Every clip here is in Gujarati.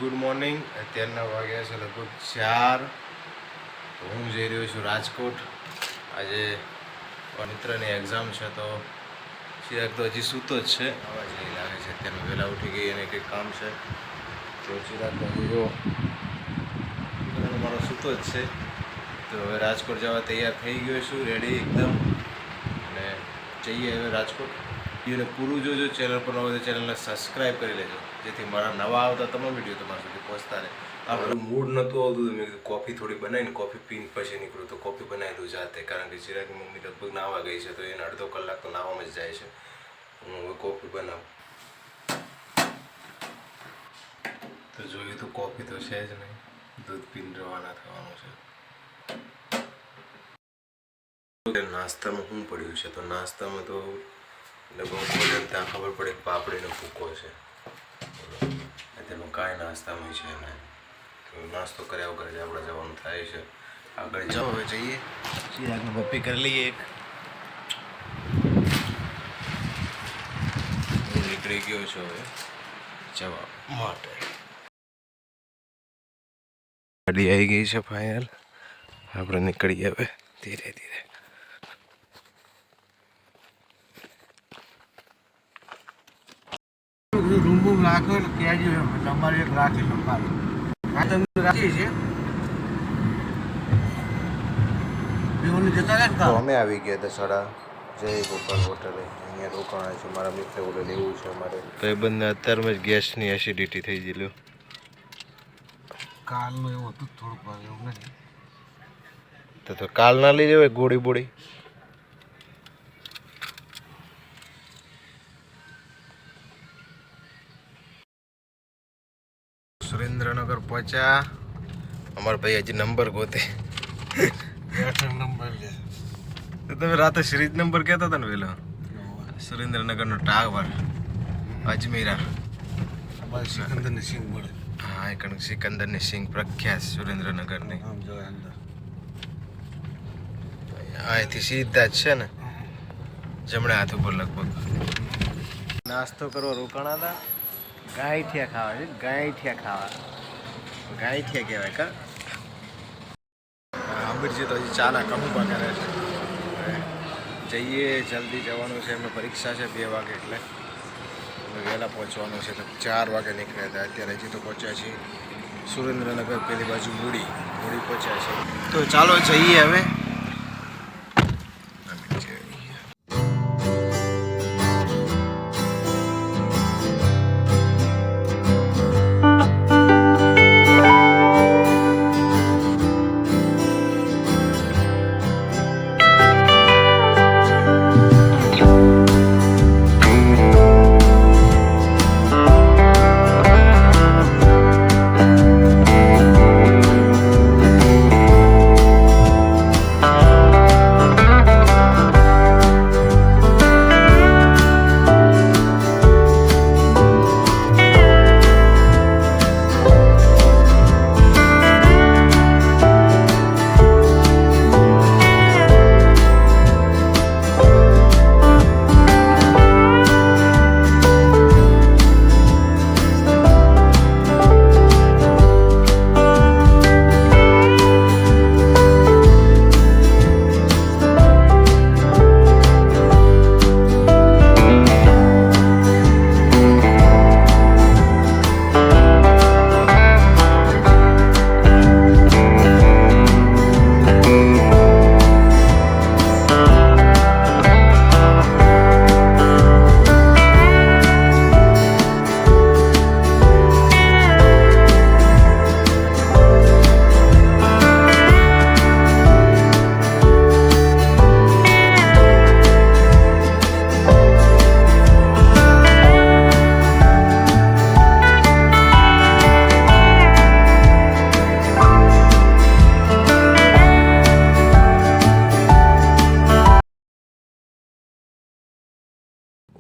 Good morning. અત્યારના વાગ્યા છે લગભગ 4. હું જઈ રહ્યો છું રાજકોટ. આજે મિત્રની એક્ઝામ છે તો ચિરાગ તો હજી સૂતો જ છે. આવા જેવી લાગે છે. અત્યારે વહેલા ઉઠી ગઈ અને કંઈક કામ છે તો ચિરાગ હજી જો મારો સૂતો જ છે. તો હવે રાજકોટ જવા તૈયાર થઈ ગયો છું, રેડી એકદમ, અને જઈએ હવે રાજકોટ. વિડીયોને પૂરું જોજો. ચેનલ પર ન હોય તો ચેનલને સબસ્ક્રાઈબ કરી લેજો, જેથી મારા નવા આવતા તમામ વિડીયો તમારા સુધી પહોંચતા રહે. આપણું મૂડ નહોતું આવતું, મેં કીધું કોફી થોડી બનાવીને કોફી પીને પછી નીકળું, તો કોફી બનાવી દઉં જાતે, કારણ કે ચિરાગની મમ્મી લગભગ નાહવા ગઈ છે તો એને અડધો કલાક તો નાહવામાં જ જાય છે. હું હવે કોફી બનાવું તો જોયું તો કોફી તો છે જ નહીં, દૂધ પીને રવાના થવાનું છે. નાસ્તામાં શું પડ્યું છે? તો નાસ્તામાં તો લગભગ ત્યાં ખબર પડે કે પાપડીનો ભૂકો છે. તેમાં કાંઈ નાસ્તામાં છે ને, તો નાસ્તો કર્યા વગર જ આપણે જવાનું થાય છે. આગળ જાઓ, હવે જઈએ. ચિરાગને પપ્પી કરી લઈએ એક. હું નીકળી ગયો છું હવે જવા માટે. ગાડી આવી ગઈ છે ફાઇનલ. આપણે નીકળીએ હવે ધીરે ધીરે. રૂમ બૂમ રાખો ને કહેજો એમ, તમારે એક રાખી લો. આ તમે રાખીએ છીએ બેઓને જતા રહે તો અમે આવી ગયા દસાડા જય ગોપાલ હોટલે. અહીંયા રોકાણા છે. મારા મિત્ર બોલે લેવું છે અમારે. ભાઈબંધને અત્યારમાં જ ગેસની એસિડિટી થઈ ગયેલું. કાલનું એવું હતું થોડુંક ભાગ એવું નથી. તો કાલ ના લઈ લેવાય ગોળી બોળી. સુરેન્દ્રનગર પહોંચ્યા. અમારા ભાઈ હજી નંબર ગોતે. નંબર લે તો તમે રાતે સિરીજ નંબર કહેતા હતા ને પેલો સુરેન્દ્રનગરનો ટાવર અજમેરા. અમારે સિકંદરની સિંગ મળે. હા, એક સિકંદરની સિંગ પ્રખ્યાત સુરેન્દ્રનગરની. આમ જો અંદર અહીંથી સીધા જ છે ને, જમણે હાથ ઉપર લગભગ. નાસ્તો કરવા રોકાણા હતા. ગાંઠિયા ખાવા છે, ગાંઠિયા ખાવા. ગાંઠિયા કહેવાય કા. અમીરજી તો હજી ચાના કંપા કરે છે. જઈએ, જલ્દી જવાનું છે. એમને પરીક્ષા છે 2 વાગે, એટલે વહેલા પહોંચવાનું છે. તો 4 વાગે નીકળ્યા હતા. અત્યારે હજી તો પહોંચ્યા છીએ સુરેન્દ્રનગર, પેલી બાજુ મૂડી પહોંચ્યા છે. તો ચાલો જઈએ હવે.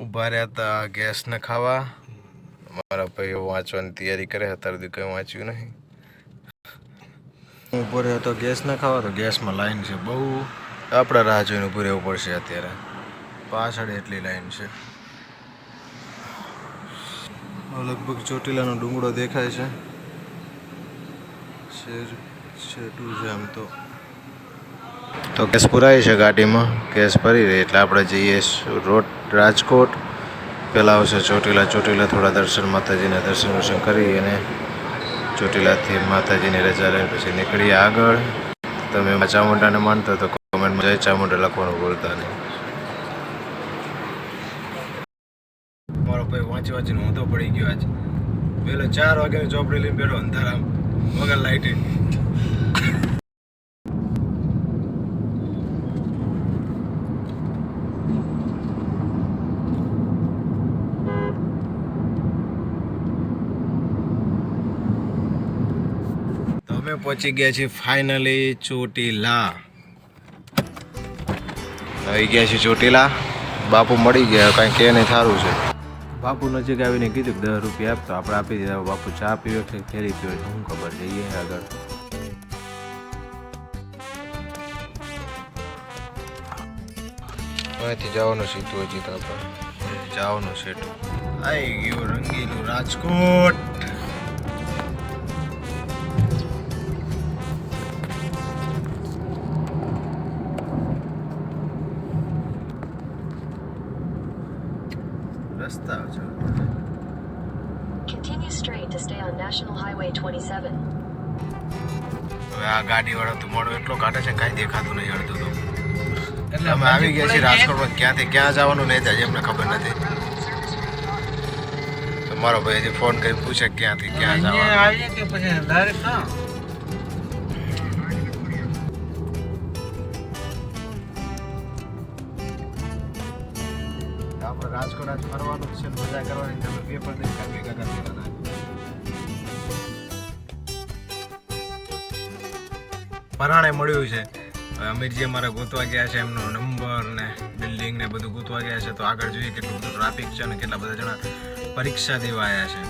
ઊભા રહ્યા હતા ગેસને ખાવા. મારા ભાઈઓ વાંચવાની તૈયારી કરે. અત્યાર સુધી કંઈ વાંચ્યું નહીં. ઊભો રહ્યો તો ગેસને ખાવા. તો ગેસમાં લાઈન છે બહુ. આપણે રાહ જોઈને ઊભું રહેવું પડશે. અત્યારે પાછળ એટલી લાઈન છે. લગભગ ચોટીલાનો ડુંગળો દેખાય છે. છેટું છે આમ તો ગેસ પુરાય છે ગાડીમાં, ગેસ ભરી રહી એટલે આપણે જઈએ રાજકોટ. પહેલાં આવશે ચોટીલા. ચોટીલા થોડા દર્શન, માતાજીના દર્શન કરી અને ચોટીલાથી માતાજીની રજા લઈને પછી નીકળીએ આગળ. તમે ચામુંડાને માનતા તો કોમેન્ટમાં જય ચામુંડા લખવાનું ભૂલતા નહીં. મારો ભાઈ વાંચીને ઊંધો પડી ગયો આજે. પેલો 4 વાગ્યાની ચોપડી લઈને બેઠો અંધારામ વગર લાઇટે. અમે પહોંચી ગયા છીએ ફાઇનલી ચોટીલા. આવી ગયા છીએ ચોટીલા. બાપુ મળી ગયા, કાંઈ કે નહીં, સારું છે. બાપુ નજીક આવીને કીધું કે 10 રૂપિયા આપતો, આપણે આપી દીધા. બાપુ ચા પીવે કે કેરી પીવે શું ખબર, જઈએ આગળ. અહીંથી જવાનું સીધું હજી તો આપણે જવાનું સેટું. આવી ગયું રંગીલું રાજકોટ. રસ્તા છે. Continue straight to stay on National Highway 27. હવે આ ગાડીવાળો તો મોડો એટલો કાઢે છે કાંઈ દેખાતું નહીં અડધું તો. એટલે અમે આવી ગયા છીએ રાજકોટમાં. ક્યાંથી ક્યાં જવાનું નહીં થાય એમને ખબર નથી. તો મારો ભાઈ હજી ફોન કરી પૂછે ક્યાંથી ક્યાં જવાનું. આવીએ કે પછી ડાયરેક્ટ ના આપણે રાજકોટ આજ ફરવાનું છે, મજા કરવાની. તમે પેપર નહીં કાપી કાકા. પરાણે મળ્યું છે. અમીરજી અમારા ગોતવા ગયા છે, એમનો નંબર ને બિલ્ડિંગ ને બધું ગોતવા ગયા છે. તો આગળ જોઈએ કેટલું બધું ટ્રાફિક છે અને કેટલા બધા જણા પરીક્ષા દેવા આવ્યા છે.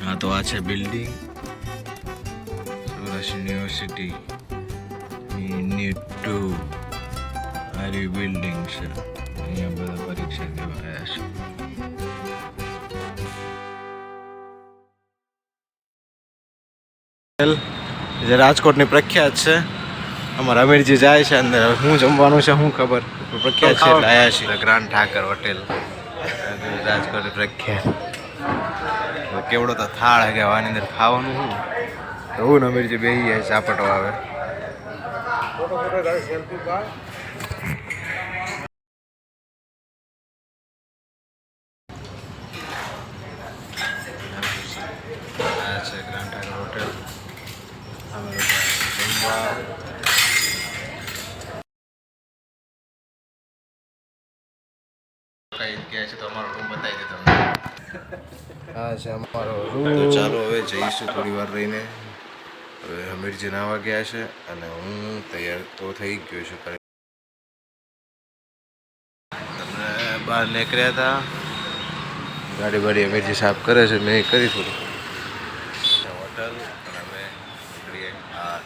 હા તો આ છે બિલ્ડિંગ, સૌરાષ્ટ્ર યુનિવર્સિટી યુનિટ 2. આરી બિલ્ડિંગ છે. અહીંયા બધા પરીક્ષા દેવા આવ્યા છે. જે રાજકોટની પ્રખ્યાત છે. અમારા અમીરજી જાય છે અંદર. હવે શું જમવાનું છે શું ખબર, પ્રખ્યાત છે એટલે આવ્યા છે. ગ્રાન્ડ ઠાકર હોટેલ રાજકોટની પ્રખ્યાત. કેવડો તો થાળ હે કે આની અંદર ખાવાનું શું. તો હું અમીરજી બેસી જાય ચાપટો આવે. આ છે ગ્રાન્ડ ઠાકર હોટેલ. અમે જમવા કઈ ગયા છે તો અમારો રૂમ બતાવી દે તમને. હા છે અમારો રૂમ. તો ચાલો હવે જઈશું થોડી વાર રહીને. હવે અમીરજી નાવા ગયા છે અને હું તૈયાર તો થઈ ગયો છું. તમને બહાર નીકળ્યા હતા, ગાડી બાડી અમીરજી સાફ કરે છે, મેં કરી થોડું હોટલ અને અમે નીકળીએ બહાર.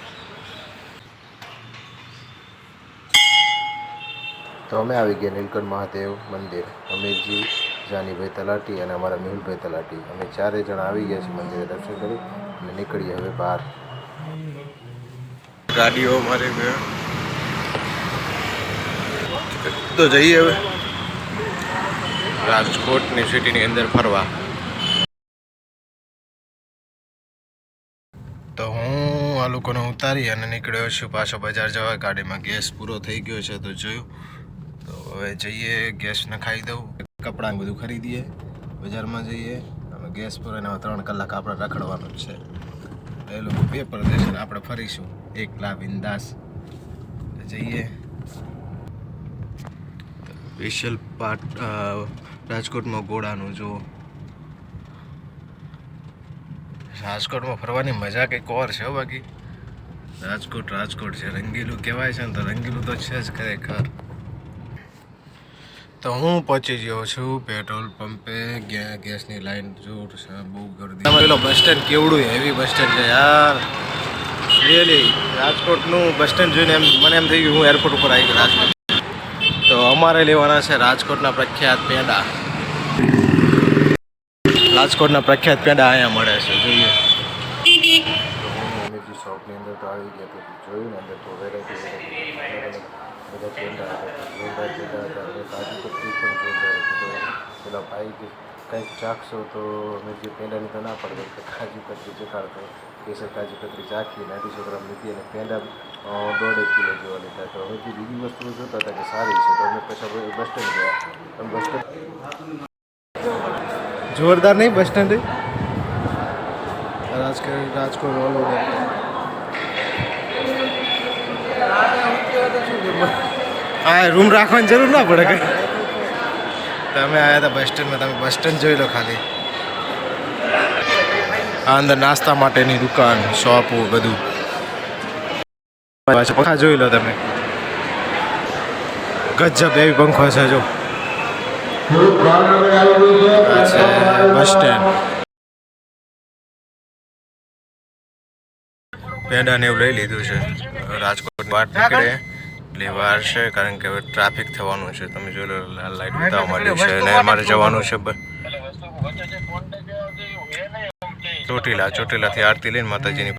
તો અમે આવી ગયા નીલકંઠ મહાદેવ મંદિર. અમીરજી, જાનીભાઈ તલાટી અને અમારા મેહુલભાઈ તલાટી, અમે 4 જણા આવી ગયા છીએ મંદિરે દર્શન કરી અને નીકળીએ હવે બહાર. ગાડીઓ મારે તો જઈએ હવે રાજકોટની સિટીની અંદર ફરવા. તો હું આ લોકોને ઉતારી અને નીકળ્યો છું પાછો બજાર જવા. ગાડીમાં ગેસ પૂરો થઈ ગયો છે તો જોયું. તો હવે જઈએ, ગેસ નખાઈ દઉં, કપડાં બધું ખરીદીએ, બજારમાં જઈએ. હવે ગેસ પૂરાને 3 કલાક આપણે રખડવાનું જ છે. એ લોકો પેપર દેશે ને આપણે ફરીશું એકલા બિંદાસ. જઈએ. સ્પેશિયલ પાર્ટ રાજકોટમાં ઘોડાનું જો. રાજકોટમાં ફરવાની મજા કંઈક ઓર છે. બાકી રાજકોટ છે, રંગીલું કહેવાય છે ને, તો રંગીલું તો છે જ ખરેખર. તો હું પહોંચી ગયો છું પેટ્રોલ પંપે. ગેસની લાઈન જોર છે, બહુ ગરદી. પેલો બસ સ્ટેન્ડ કેવડું હેવી બસ સ્ટેન્ડ છે યાર. રિયલી રાજકોટનું બસ સ્ટેન્ડ જોઈને મને એમ થઈ ગયું હું એરપોર્ટ ઉપર આવી ગયો રાજકોટ. તો અમારે લેવાના છે રાજકોટના પ્રખ્યાત પેંડા. રાજકોટના પ્રખ્યાત પેંડા અહીંયા મળે છે, જોઈએ. શોપની અંદર તો આવી ગયા, તો જોયું ને અંદર તો વેરાયટી બધા પેંડા હતા, કાજુ કતરી પણ જોરદાર હતી. તો પેલા ભાઈ કે કંઈક ચાખશો તો અમે જે પેંડાની તો ના પડે કે કાજુ કતરી ચખાડતો, કેસર કાજુ કતરી ચાખી 250 ગ્રામ લીધી અને પેંડા 1.5 કિલો જેવા લીધા. તો અમે જે બીજી વસ્તુઓ જોતા હતા કે સારી છે, તો અમે પછી આપણે બસ સ્ટેન્ડ ગયા. પણ બસ સ્ટેન્ડ જોરદાર નહીં બસ સ્ટેન્ડ રાજકોટ ઓલ હા, રૂમ રાખવાની જરૂર ના પડે કંઈ. તમે આવ્યા હતા બસ સ્ટેન્ડમાં, તમે બસ સ્ટેન્ડ જોઈ લો ખાલી. આ અંદર નાસ્તા માટેની દુકાન, શોપો બધું. પંખા જોઈ લો તમે, ગજબ એવી પંખો છે જો. બસ સ્ટેન્ડ પેંડા ને એવું લઈ લીધું છે. રાજકોટ બહાર નીકળે એટલે વાર છે, કારણ કે હવે ટ્રાફિક થવાનું છે. તમે જોઈ લો લાઈટ બતાવવા માંડી છે અને અમારે જવાનું છે ચોટીલાથી આરતી લઈને માતાજીની